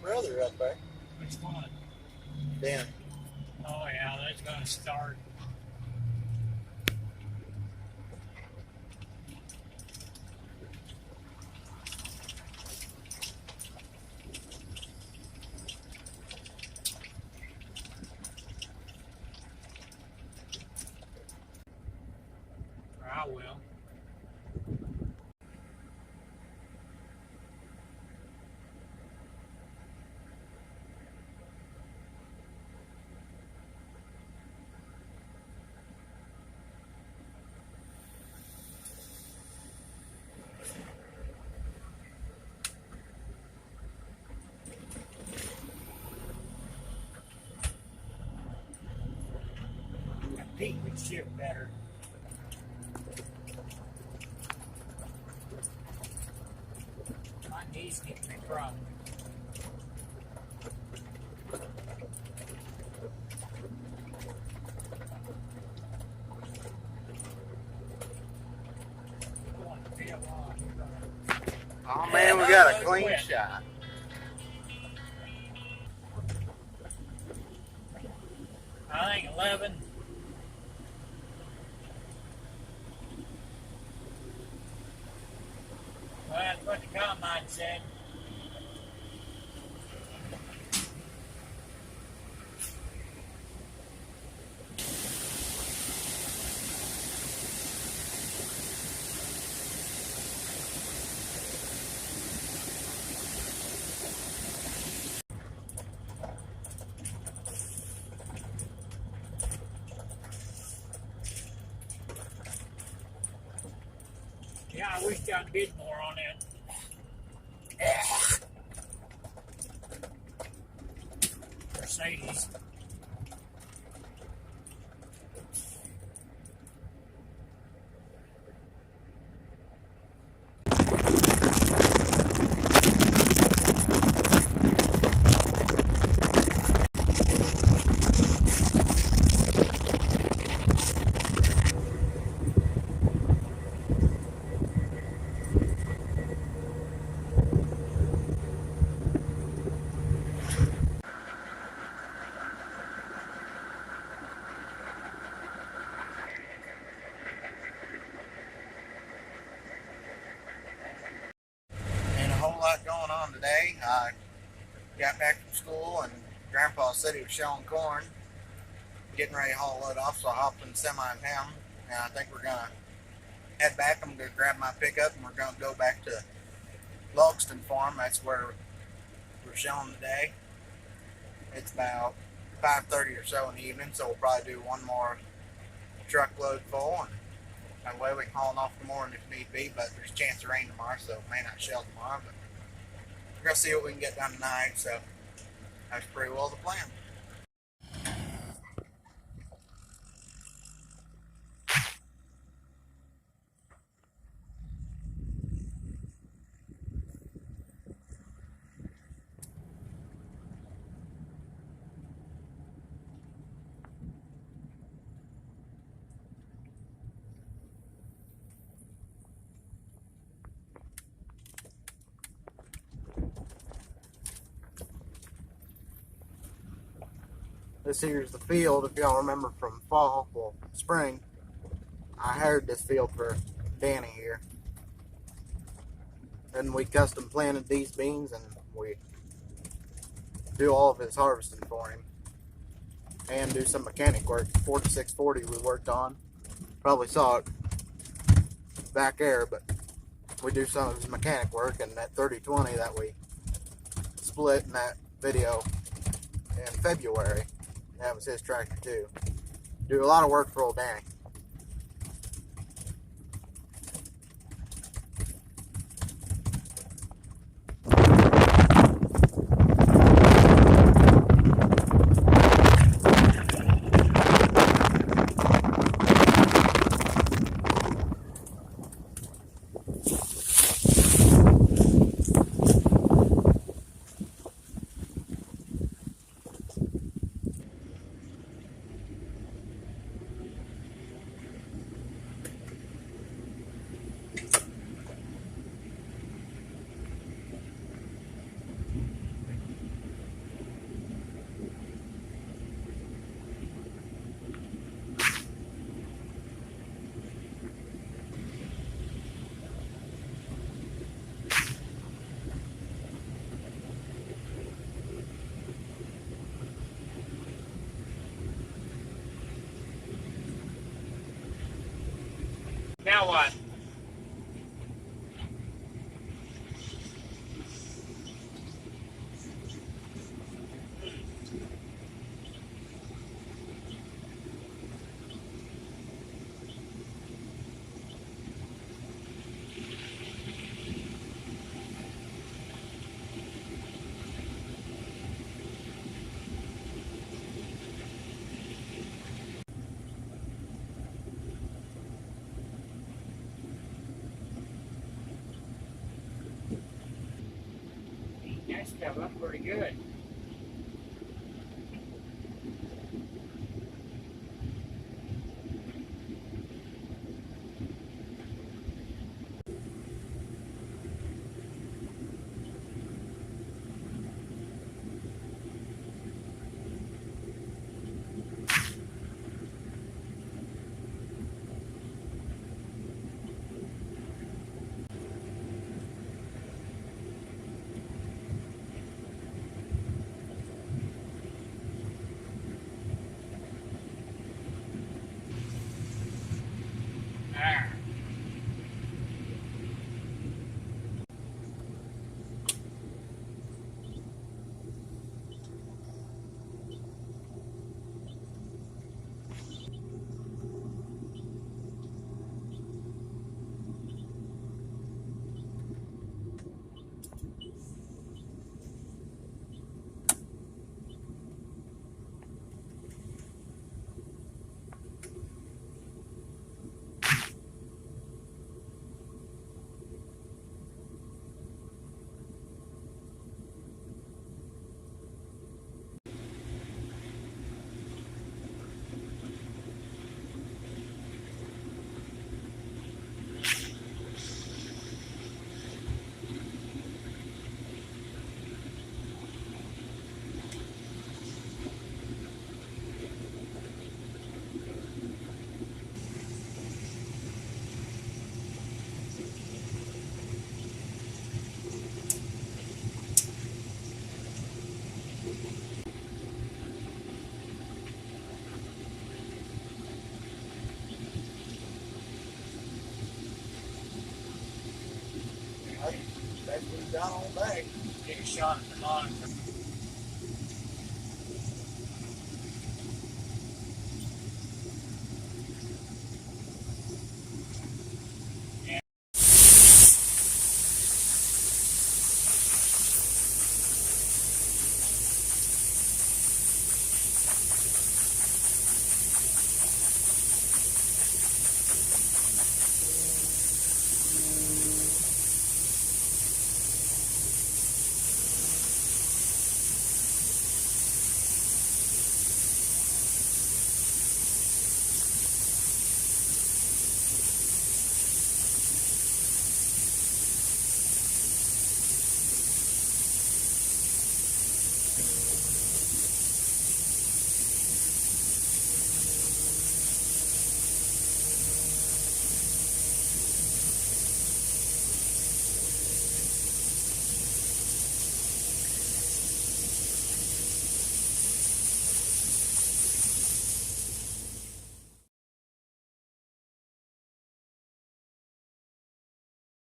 brother up there. Which one? Dan. Oh yeah, that's gonna start. Or I will. Pete would shift better. My knees give me problems. Oh man, we got a clean shot. I think 11. Well, that's what the combine said. Yeah, I wish I did more on it. Mercedes. And a whole lot going on today. I got back from school and Grandpa said he was shelling corn, getting ready to haul it off, so I hopped in the semi in town. And I think we're gonna head back. I'm gonna grab my pickup and we're gonna go back to Logston Farm. That's where we're shelling today. It's about 5:30 or so in the evening, so we'll probably do one more truckload full, and that way we can haul off the morning if need be. But there's a chance of rain tomorrow, so it may not shell tomorrow. But we're gonna see what we can get done tonight. So that's pretty well the plan. This here's the field, if y'all remember from fall, well, spring. I hired this field for Danny here. And we custom planted these beans and we do all of his harvesting for him. And do some mechanic work. 4640 we worked on. Probably saw it back there, but we do some of his mechanic work, and that 3020 that we split in that video in February. That was his tractor too. Do a lot of work for old Danny. Now what? That's come up pretty good. There. Hey, that's what we've done all day. Get a shot at the monitor.